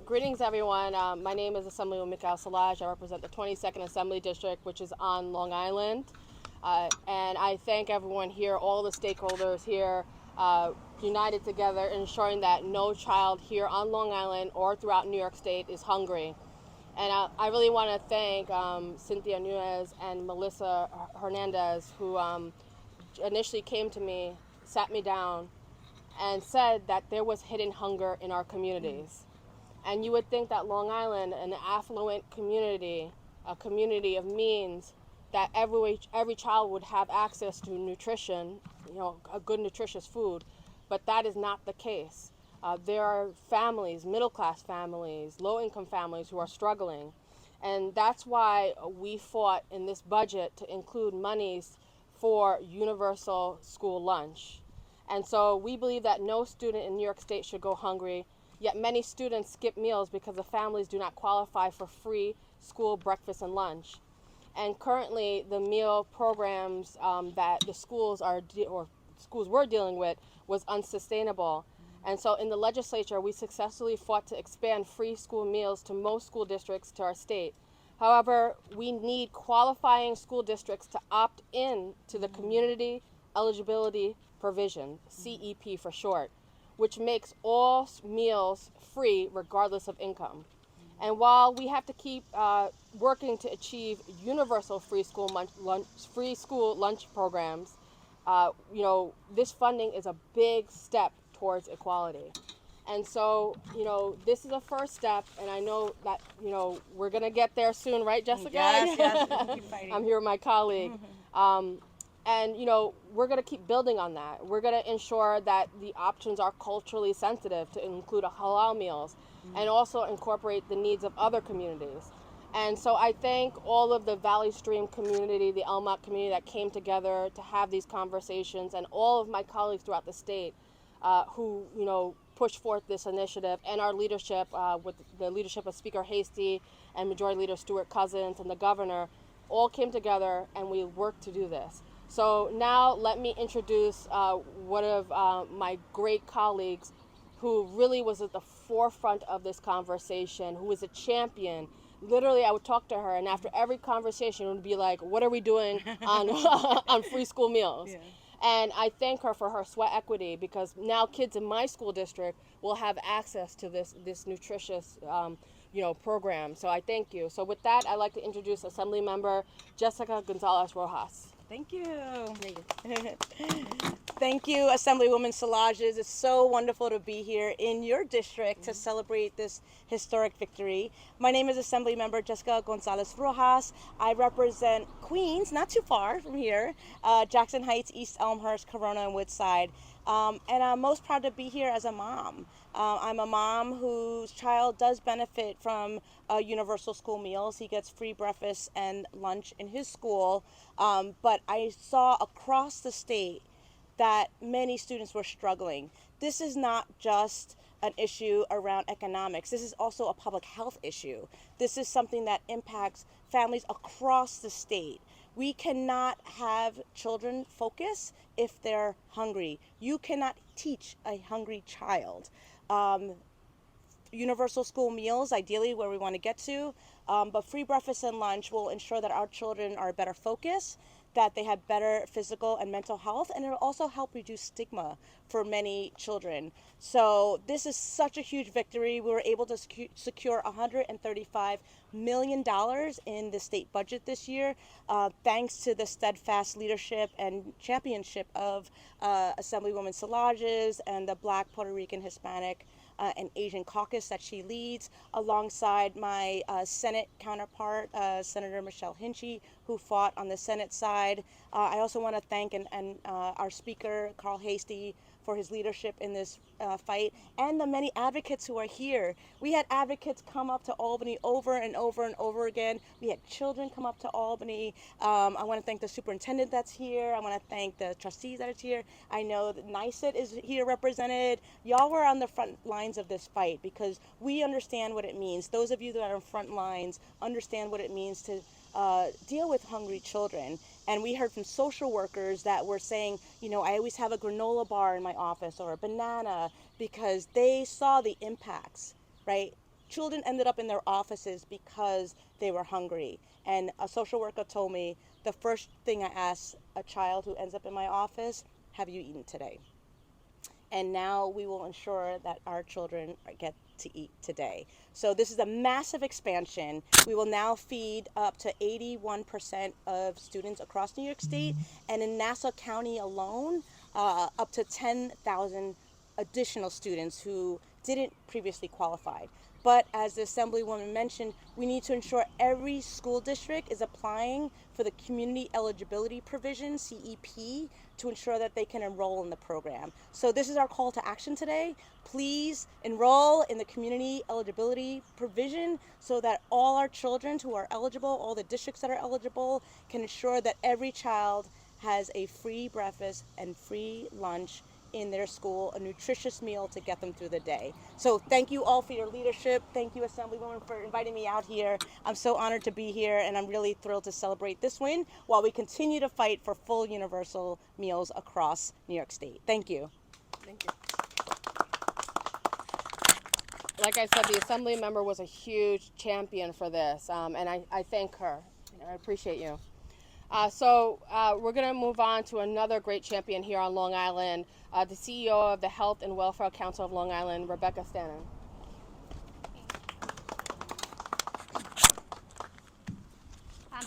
Greetings, everyone. My name is Assemblywoman Mikhail Salaj. I represent the 22nd Assembly District, which is on Long Island. And I thank everyone here, all the stakeholders here, united together, ensuring that no child here on Long Island or throughout New York State is hungry. And I really want to thank Cynthia Nunez and Melissa Hernandez, who initially came to me, sat me down, and said that there was hidden hunger in our communities. And you would think that Long Island, an affluent community, a community of means, that every child would have access to nutrition, a good nutritious food, but that is not the case. There are families, middle-class families, low-income families who are struggling. And that's why we fought in this budget to include monies for universal school lunch. And so we believe that no student in New York State should go hungry, yet many students skip meals because the families do not qualify for free school breakfast and lunch. And currently, the meal programs that the schools were dealing with was unsustainable. And so in the legislature, we successfully fought to expand free school meals to most school districts to our state. However, we need qualifying school districts to opt in to the Community Eligibility Provision, CEP for short, which makes all meals free regardless of income. And while we have to keep working to achieve universal free school lunch programs, this funding is a big step towards equality. And so, this is a first step, and I know that, we're going to get there soon, right, Jessica? Yes, we'll keep fighting. I'm here with my colleague. And, we're going to keep building on that. We're going to ensure that the options are culturally sensitive to include halal meals and also incorporate the needs of other communities. And so I thank all of the Valley Stream community, the Elmont community that came together to have these conversations, and all of my colleagues throughout the state who, pushed forth this initiative, and our leadership with the leadership of Speaker Hasty and Majority Leader Stuart Cousins and the governor, all came together and we worked to do this. So now let me introduce one of my great colleagues who really was at the forefront of this conversation, who was a champion. Literally, I would talk to her, and after every conversation, it would be like, what are we doing on, on free school meals? Yeah. And I thank her for her sweat equity, because now kids in my school district will have access to this nutritious program. So I thank you. So with that, I'd like to introduce Assembly Member Jessica Gonzalez Rojas. Thank you. Thank you, Assemblywoman Salages. It's so wonderful to be here in your district to celebrate this historic victory. My name is Assemblymember Jessica Gonzalez Rojas. I represent Queens, not too far from here, Jackson Heights, East Elmhurst, Corona, and Woodside. And I'm most proud to be here as a mom. I'm a mom whose child does benefit from universal school meals. He gets free breakfast and lunch in his school. But I saw across the state that many students were struggling. This is not just an issue around economics. This is also a public health issue. This is something that impacts families across the state. We cannot have children focus if they're hungry. You cannot teach a hungry child. Universal school meals, ideally where we want to get to, but free breakfast and lunch will ensure that our children are better focused, that they have better physical and mental health, and it will also help reduce stigma for many children. So this is such a huge victory. We were able to secure $135 million in the state budget this year, thanks to the steadfast leadership and championship of Assemblywoman Salages and the Black, Puerto Rican, Hispanic, and Asian caucus that she leads, alongside my Senate counterpart, Senator Michelle Hinchy, who fought on the Senate side. I also want to thank our Speaker, Carl Hasty, for his leadership in this fight, and the many advocates who are here. We had advocates come up to Albany over and over and over again. We had children come up to Albany. I want to thank the superintendent that's here. I want to thank the trustees that are here. I know that NYSET is here represented. Y'all were on the front lines of this fight because we understand what it means. Those of you that are on front lines understand what it means to deal with hungry children. And we heard from social workers that were saying, I always have a granola bar in my office or a banana, because they saw the impacts, right? children ended up in their offices because they were hungry. And a social worker told me, the first thing I ask a child who ends up in my office, have you eaten today? And now we will ensure that our children get to eat today. So this is a massive expansion. We will now feed up to 81% of students across New York State, and in Nassau County alone, up to 10,000 additional students who didn't previously qualify. But as the Assemblywoman mentioned, we need to ensure every school district is applying for the Community Eligibility Provision, CEP, to ensure that they can enroll in the program. So this is our call to action today. Please enroll in the Community Eligibility Provision so that all our children who are eligible, all the districts that are eligible, can ensure that every child has a free breakfast and free lunch in their school, a nutritious meal to get them through the day. So thank you all for your leadership. Thank you, Assemblywoman, for inviting me out here. I'm so honored to be here, and I'm really thrilled to celebrate this win while we continue to fight for full universal meals across New York State. Thank you. Thank you. Like I said, the Assembly member was a huge champion for this, and I thank her. I appreciate you. So we're going to move on to another great champion here on Long Island, the CEO of the Health and Welfare Council of Long Island, Rebecca Stanton.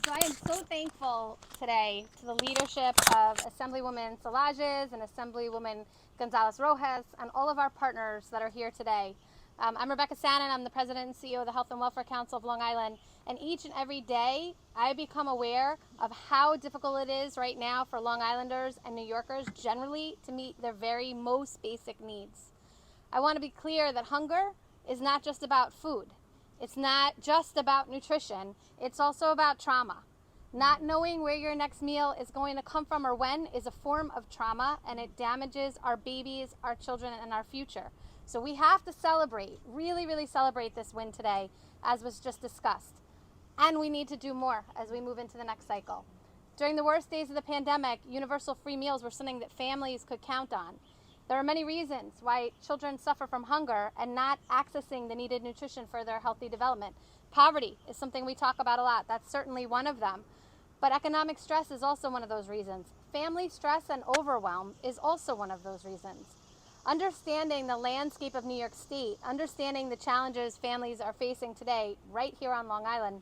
So I am so thankful today to the leadership of Assemblywoman Szalages and Assemblywoman Gonzalez-Rojas and all of our partners that are here today. I'm Rebecca Stanton. I'm the President and CEO of the Health and Welfare Council of Long Island. And each and every day, I become aware of how difficult it is right now for Long Islanders and New Yorkers generally to meet their very most basic needs. I want to be clear that hunger is not just about food. It's not just about nutrition. It's also about trauma. Not knowing where your next meal is going to come from or when is a form of trauma, and it damages our babies, our children, and our future. So we have to celebrate, really, really celebrate this win today, as was just discussed. And we need to do more as we move into the next cycle. During the worst days of the pandemic, universal free meals were something that families could count on. There are many reasons why children suffer from hunger and not accessing the needed nutrition for their healthy development. Poverty is something we talk about a lot. That's certainly one of them. But economic stress is also one of those reasons. Family stress and overwhelm is also one of those reasons. Understanding the landscape of New York State, understanding the challenges families are facing today right here on Long Island,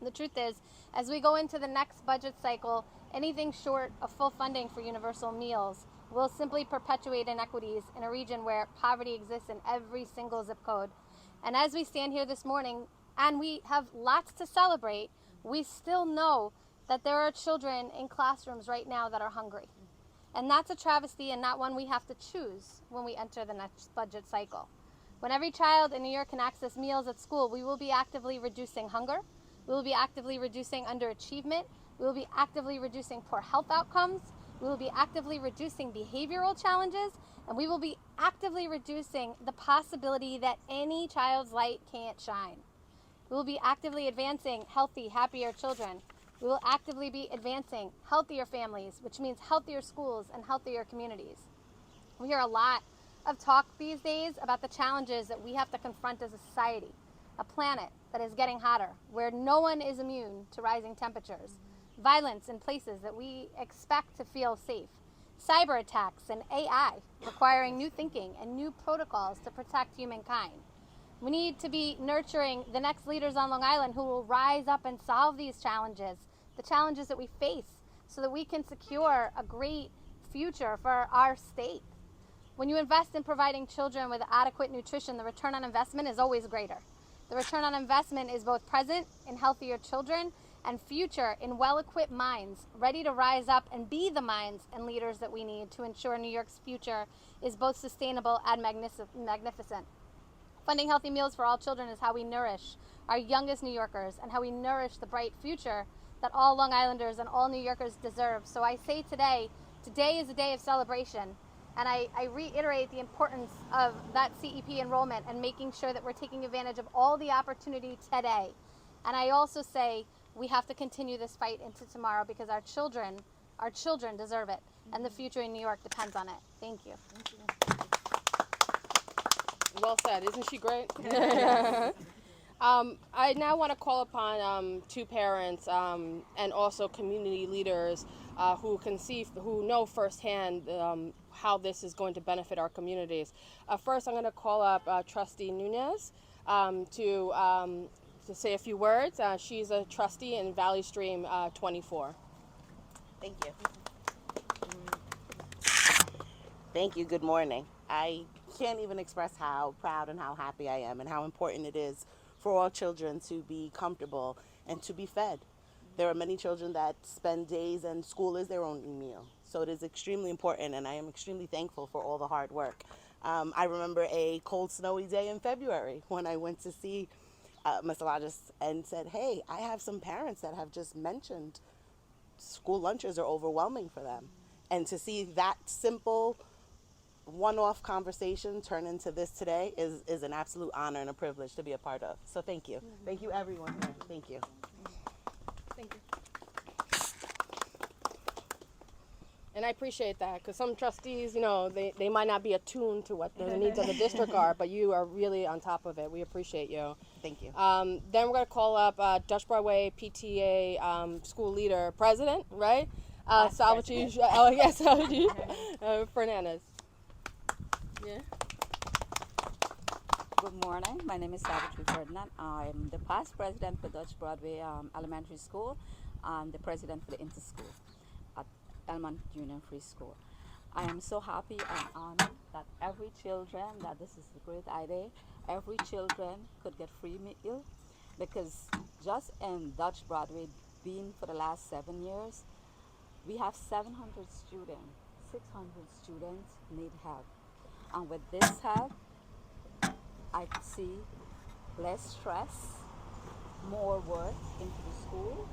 the truth is, as we go into the next budget cycle, anything short of full funding for universal meals will simply perpetuate inequities in a region where poverty exists in every single zip code. And as we stand here this morning, and we have lots to celebrate, we still know that there are children in classrooms right now that are hungry. And that's a travesty and not one we have to choose when we enter the next budget cycle. When every child in New York can access meals at school, we will be actively reducing hunger. We will be actively reducing underachievement. We will be actively reducing poor health outcomes. We will be actively reducing behavioral challenges. And we will be actively reducing the possibility that any child's light can't shine. We will be actively advancing healthy, happier children. We will actively be advancing healthier families, which means healthier schools and healthier communities. We hear a lot of talk these days about the challenges that we have to confront as a society. A planet that is getting hotter, where no one is immune to rising temperatures. Violence in places that we expect to feel safe. Cyber attacks and AI requiring new thinking and new protocols to protect humankind. We need to be nurturing the next leaders on Long Island who will rise up and solve these challenges, the challenges that we face, so that we can secure a great future for our state. When you invest in providing children with adequate nutrition, the return on investment is always greater. The return on investment is both present in healthier children and future in well-equipped minds, ready to rise up and be the minds and leaders that we need to ensure New York's future is both sustainable and magnificent. Funding healthy meals for all children is how we nourish our youngest New Yorkers and how we nourish the bright future that all Long Islanders and all New Yorkers deserve. So I say today is a day of celebration. And I reiterate the importance of that CEP enrollment and making sure that we're taking advantage of all the opportunity today. And I also say we have to continue this fight into tomorrow because our children deserve it. And the future in New York depends on it. Thank you. Thank you. Well said. Isn't she great? I now want to call upon two parents and also community leaders who know firsthand how this is going to benefit our communities. First, I'm going to call up Trustee Nunez to say a few words. She's a trustee in Valley Stream 24. Thank you. Thank you. Good morning. I can't even express how proud and how happy I am and how important it is for all children to be comfortable and to be fed. There are many children that spend days and school is their only meal. So it is extremely important, and I am extremely thankful for all the hard work. I remember a cold, snowy day in February when I went to see Ms. Alajas and said, hey, I have some parents that have just mentioned school lunches are overwhelming for them. And to see that simple one-off conversation turn into this today is an absolute honor and a privilege to be a part of. So thank you. Thank you everyone here. Thank you. Thank you. And I appreciate that because some trustees, they might not be attuned to what the needs of the district are, but you are really on top of it. We appreciate you. Thank you. Then we're going to call up Dutch Broadway PTA school leader president, right? Salvatore Fernandez. Yeah. Good morning. My name is Salvatore Ferdinand. I'm the past president for Dutch Broadway Elementary School and the president for the Interschool at Elmont Union Free School. I am so happy and honored that every children, that this is a great idea, every children could get free meal, because just in Dutch Broadway, being for the last 7 years, we have 700 students, 600 students need help. And with this help, I see less stress, more work into the school,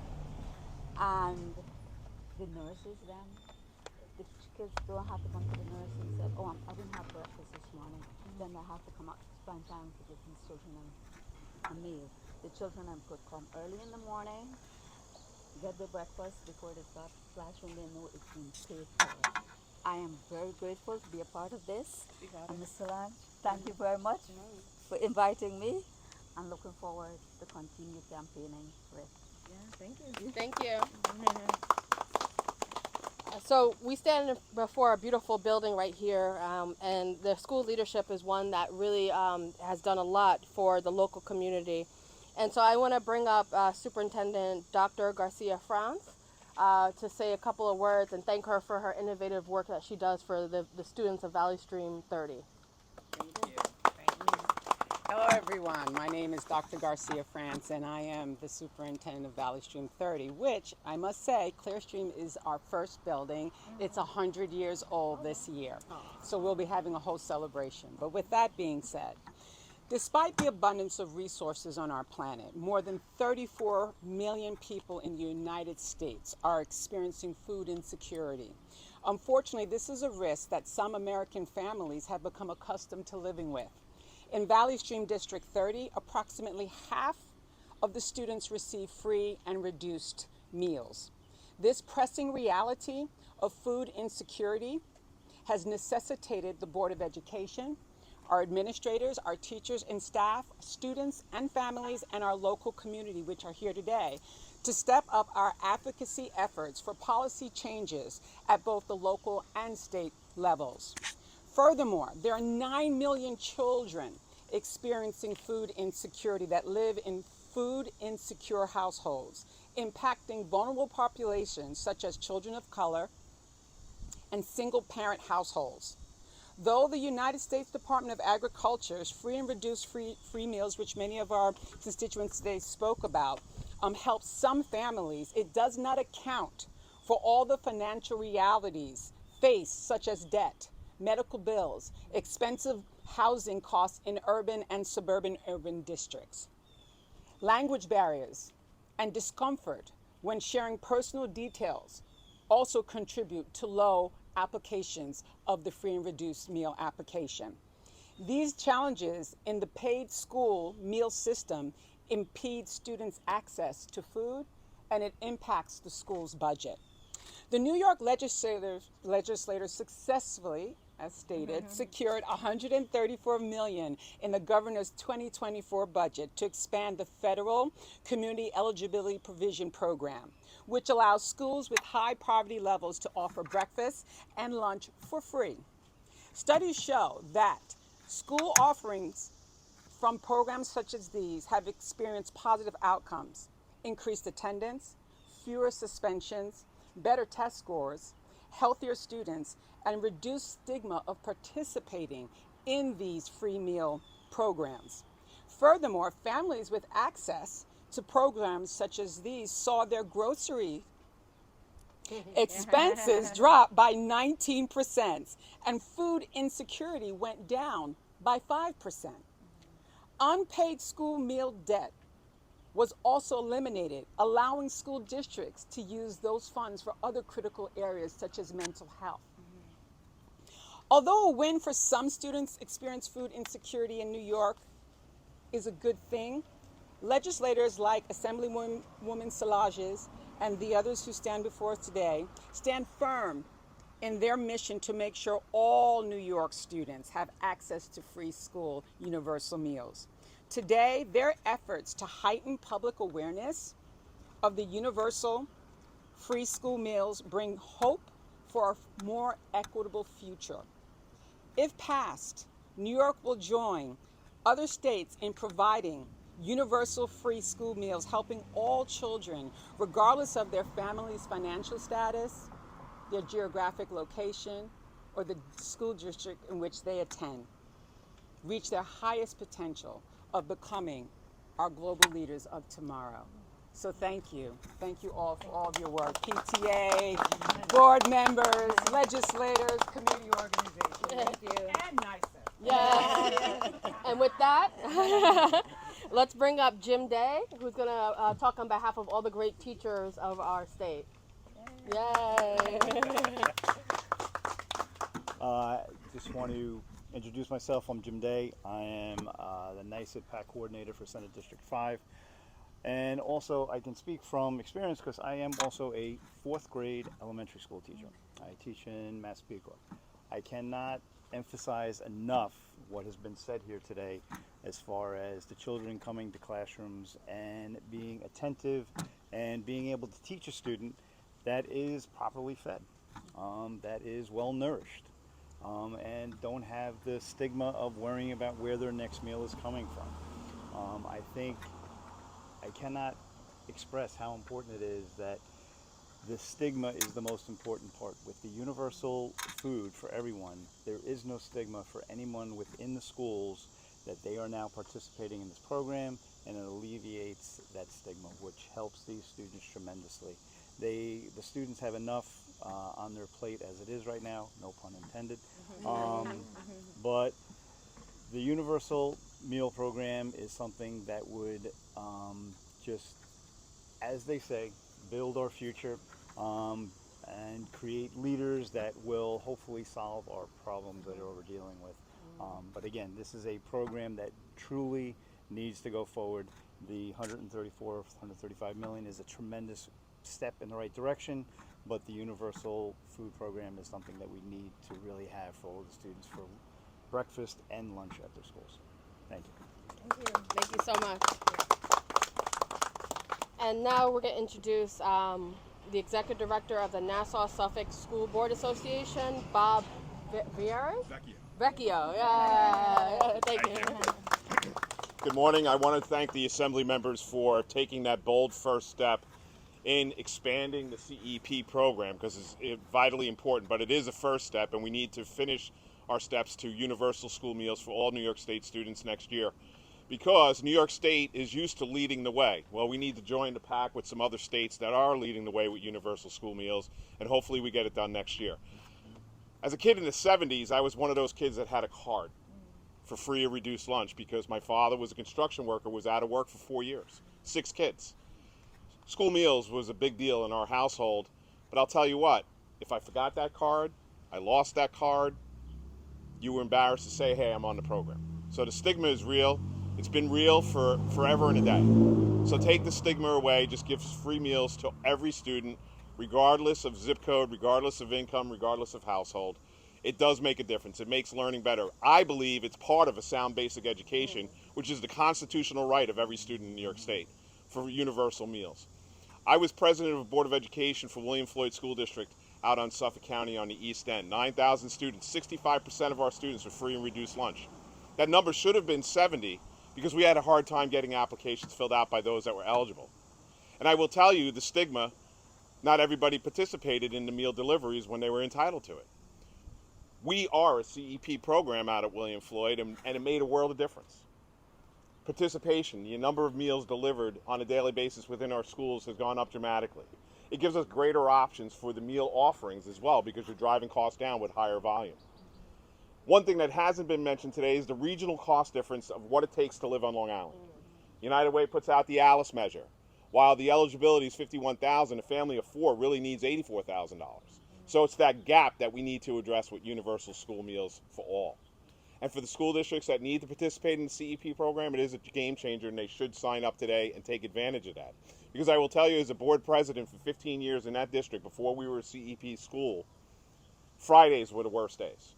and the nurses then, the kids don't have to come to the nurse and say, oh, I didn't have breakfast this morning. Then they have to come out to spend time to give these children a meal. The children could come early in the morning, get their breakfast before they start classroom. They know it's been paid for. I am very grateful to be a part of this. And Mr. Lange, thank you very much for inviting me, and looking forward to continue campaigning for it. Yeah, thank you. Thank you. So we stand before a beautiful building right here, and the school leadership is one that really has done a lot for the local community. And so I want to bring up Superintendent Dr. Garcia Franz to say a couple of words and thank her for her innovative work that she does for the students of Valley Stream 30. Thank you. Hello everyone, my name is Dr. Garcia France and I am the superintendent of Valley Stream 30, which I must say, Clearstream is our first building. It's 100 years old this year, so we'll be having a whole celebration. But with that being said, despite the abundance of resources on our planet, more than 34 million people in the United States are experiencing food insecurity. Unfortunately, this is a risk that some American families have become accustomed to living with. In Valley Stream District 30, approximately half of the students receive free and reduced meals. This pressing reality of food insecurity has necessitated the Board of Education, our administrators, our teachers and staff, students and families, and our local community, which are here today, to step up our advocacy efforts for policy changes at both the local and state levels. Furthermore, there are 9 million children experiencing food insecurity that live in food insecure households, impacting vulnerable populations such as children of color and single parent households. Though the United States Department of Agriculture's free and reduced free meals, which many of our constituents today spoke about, helps some families, it does not account for all the financial realities faced, such as debt, medical bills, expensive housing costs in urban and suburban urban districts. Language barriers and discomfort when sharing personal details also contribute to low applications of the free and reduced meal application. These challenges in the paid school meal system impede students' access to food, and it impacts the school's budget. The New York legislators successfully as stated, secured $134 million in the governor's 2024 budget to expand the federal Community Eligibility Provision program, which allows schools with high poverty levels to offer breakfast and lunch for free. Studies show that school offerings from programs such as these have experienced positive outcomes: increased attendance, fewer suspensions, better test scores, healthier students, and reduced stigma of participating in these free meal programs. Furthermore, families with access to programs such as these saw their grocery expenses drop by 19%, and food insecurity went down by 5%. Unpaid school meal debt was also eliminated, allowing school districts to use those funds for other critical areas such as mental health. Although a win for some students experiencing food insecurity in New York is a good thing, legislators like Assemblywoman Szalages and the others who stand before us today stand firm in their mission to make sure all New York students have access to free school universal meals. Today, their efforts to heighten public awareness of the universal free school meals bring hope for a more equitable future. If passed, New York will join other states in providing universal free school meals, helping all children, regardless of their family's financial status, their geographic location, or the school district in which they attend, reach their highest potential of becoming our global leaders of tomorrow. So thank you. Thank you all for all of your work. PTA, board members, legislators, community organizations. Thank you. And NICER. Yeah. And with that, let's bring up Jim Day, who's going to talk on behalf of all the great teachers of our state. Yay. Just want to introduce myself. I'm Jim Day. I am the NICER PAC coordinator for Senate District 5. And also I can speak from experience because I am also a 4th grade elementary school teacher. I teach in Massapequa. I cannot emphasize enough what has been said here today as far as the children coming to classrooms and being attentive and being able to teach a student that is properly fed, that is well nourished, and don't have the stigma of worrying about where their next meal is coming from. I think I cannot express how important it is that the stigma is the most important part. With the universal food for everyone, there is no stigma for anyone within the schools that they are now participating in this program, and it alleviates that stigma, which helps these students tremendously. The students have enough on their plate as it is right now, no pun intended. But the universal meal program is something that would just, as they say, build our future and create leaders that will hopefully solve our problems that we're dealing with. But again, this is a program that truly needs to go forward. The 135 million is a tremendous step in the right direction, but the universal food program is something that we need to really have for all the students for breakfast and lunch at their schools. Thank you. Thank you so much. And now we're going to introduce the Executive Director of the Nassau-Suffolk School Board Association, Bob Vecchio. Yeah. Thank you. Good morning. I want to thank the Assembly members for taking that bold first step in expanding the CEP program, because it's vitally important, but it is a first step, and we need to finish our steps to universal school meals for all New York State students next year, because New York State is used to leading the way. Well, we need to join the pack with some other states that are leading the way with universal school meals, and hopefully we get it done next year. As a kid in the 70s, I was one of those kids that had a card for free or reduced lunch because my father was a construction worker, was out of work for 4 years, 6 kids. School meals was a big deal in our household, but I'll tell you what, if I forgot that card, I lost that card, you were embarrassed to say, hey, I'm on the program. So the stigma is real. It's been real for forever and a day. So take the stigma away, just give free meals to every student, regardless of zip code, regardless of income, regardless of household. It does make a difference. It makes learning better. I believe it's part of a sound basic education, which is the constitutional right of every student in New York State for universal meals. I was president of a Board of Education for William Floyd School District out on Suffolk County on the East End. 9,000 students, 65% of our students were free and reduced lunch. That number should have been 70 because we had a hard time getting applications filled out by those that were eligible. And I will tell you the stigma, not everybody participated in the meal deliveries when they were entitled to it. We are a CEP program out at William Floyd, and it made a world of difference. Participation, the number of meals delivered on a daily basis within our schools has gone up dramatically. It gives us greater options for the meal offerings as well because you're driving costs down with higher volume. One thing that hasn't been mentioned today is the regional cost difference of what it takes to live on Long Island. United Way puts out the Alice measure. While the eligibility is $51,000, a family of 4 really needs $84,000. So it's that gap that we need to address with universal school meals for all. And for the school districts that need to participate in the CEP program, it is a game changer, and they should sign up today and take advantage of that. Because I will tell you, as a board president for 15 years in that district, before we were a CEP school, Fridays were the worst days.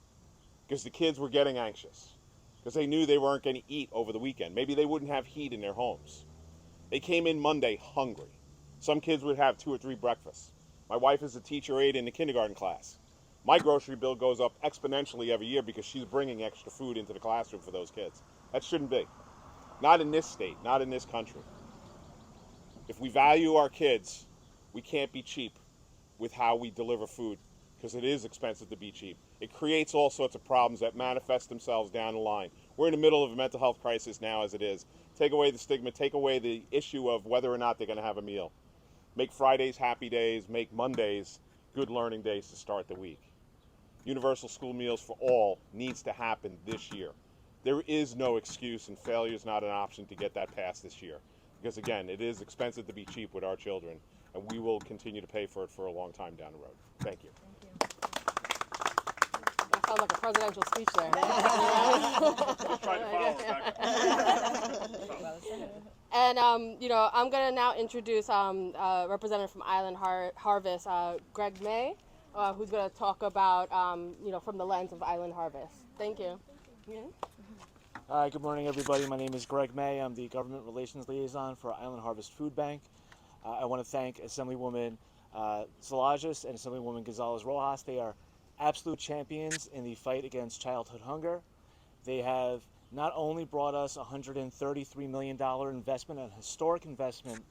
Because the kids were getting anxious. Because they knew they weren't going to eat over the weekend. Maybe they wouldn't have heat in their homes. They came in Monday hungry. Some kids would have 2 or 3 breakfasts. My wife is a teacher aide in the kindergarten class. My grocery bill goes up exponentially every year because she's bringing extra food into the classroom for those kids. That shouldn't be. Not in this state, not in this country. If we value our kids, we can't be cheap with how we deliver food because it is expensive to be cheap. It creates all sorts of problems that manifest themselves down the line. We're in the middle of a mental health crisis now as it is. Take away the stigma, take away the issue of whether or not they're going to have a meal. Make Fridays happy days, make Mondays good learning days to start the week. Universal school meals for all needs to happen this year. There is no excuse, and failure is not an option to get that passed this year. Because again, it is expensive to be cheap with our children, and we will continue to pay for it for a long time down the road. Thank you. That sounds like a presidential speech there. Just trying to follow it back. And I'm gonna now introduce a representative from Island Harvest, Greg May, who's gonna talk about from the lens of Island Harvest. Thank you. Hi, good morning, everybody. My name is Greg May. I'm the Government Relations Liaison for Island Harvest Food Bank. I want to thank Assemblywoman Salages and Assemblywoman Gonzalez-Rojas. They are absolute champions in the fight against childhood hunger. They have not only brought us a $133 million investment, a historic investment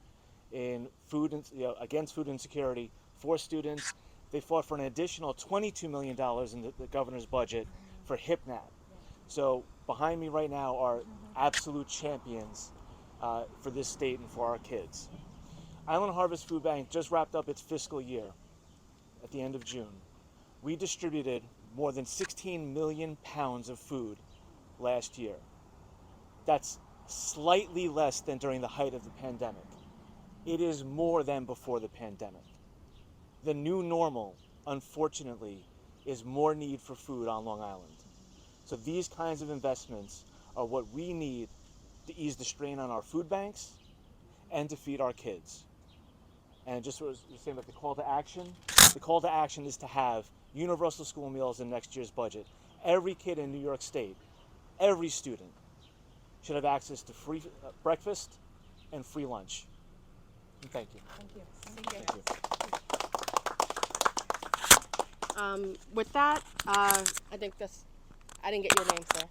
in food, against food insecurity for students. They fought for an additional $22 million in the governor's budget for HIPNAP. So behind me right now are absolute champions for this state and for our kids. Island Harvest Food Bank just wrapped up its fiscal year at the end of June. We distributed more than 16 million pounds of food last year. That's slightly less than during the height of the pandemic. It is more than before the pandemic. The new normal, unfortunately, is more need for food on Long Island. So these kinds of investments are what we need to ease the strain on our food banks and to feed our kids. And just what you're saying about the call to action is to have universal school meals in next year's budget. Every kid in New York State, every student, should have access to free breakfast and free lunch. And thank you. Thank you. With that, I didn't get your name, sir.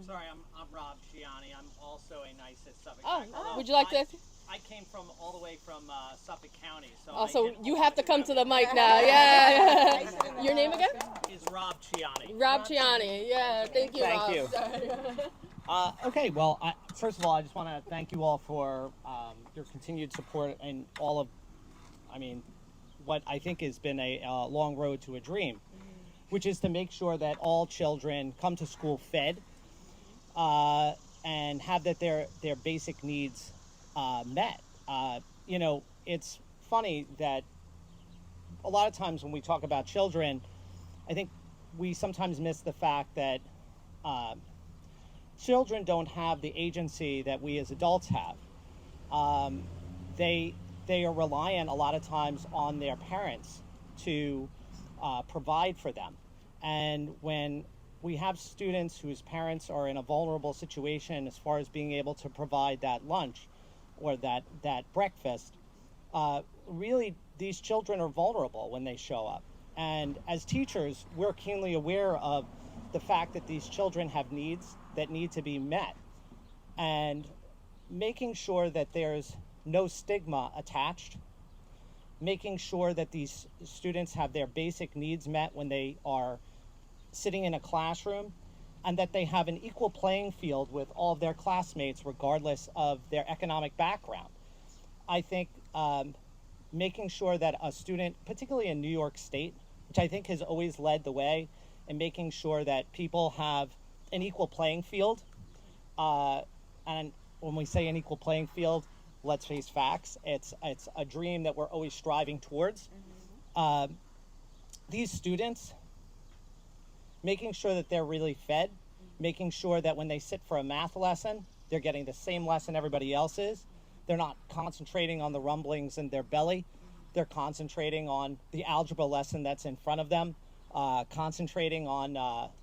Sorry, I'm Rob Ciani. I'm also a nice at Suffolk Oh, County. would you like to? I came from all the way from Suffolk County. So Also, you have to come to the mic now. Yeah. Your name again? Is Rob Ciani. Rob Ciani. Yeah, thank you, Thank Rob. you. Sorry. Okay, well, first of all, I just want to thank you all for your continued support and all of, what I think has been a long road to a dream, which is to make sure that all children come to school fed and have their basic needs met. It's funny that a lot of times when we talk about children, I think we sometimes miss the fact that children don't have the agency that we as adults have. They are reliant a lot of times on their parents to provide for them. And when we have students whose parents are in a vulnerable situation as far as being able to provide that lunch or that breakfast, really these children are vulnerable when they show up. And as teachers, we're keenly aware of the fact that these children have needs that need to be met. And making sure that there's no stigma attached, making sure that these students have their basic needs met when they are sitting in a classroom, and that they have an equal playing field with all of their classmates regardless of their economic background. I think making sure that a student, particularly in New York State, which I think has always led the way in making sure that people have an equal playing field, and when we say an equal playing field, let's face facts, it's a dream that we're always striving towards. These students, making sure that they're really fed, making sure that when they sit for a math lesson, they're getting the same lesson everybody else is. They're not concentrating on the rumblings in their belly. They're concentrating on the algebra lesson that's in front of them, concentrating on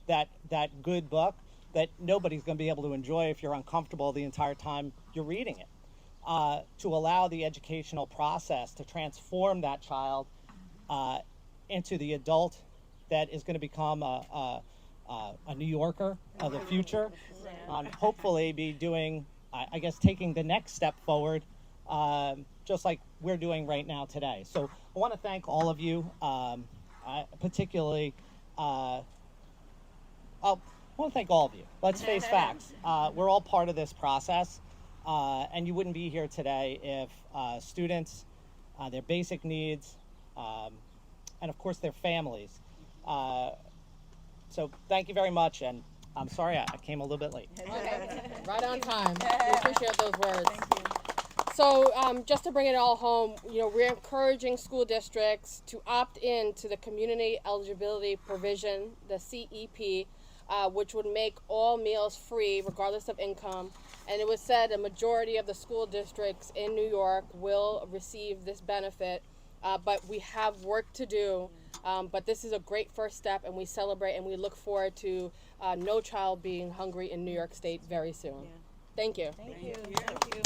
that good book that nobody's going to be able to enjoy if you're uncomfortable the entire time you're reading it. To allow the educational process to transform that child into the adult that is going to become a New Yorker of the future, hopefully be doing, I guess, taking the next step forward, just like we're doing right now today. So I want to thank all of you, particularly, I want to thank all of you. Let's face facts. We're all part of this process, and you wouldn't be here today if students, their basic needs, and of course their families. So thank you very much, and I'm sorry I came a little bit late. Okay. Right on time. We appreciate those words. Thank you. So just to bring it all home, we're encouraging school districts to opt in to the Community Eligibility Provision, the CEP, which would make all meals free regardless of income. And it was said a majority of the school districts in New York will receive this benefit, but we have work to do. But this is a great first step, and we celebrate and we look forward to no child being hungry in New York State very soon. Yeah. Thank you. Thank you.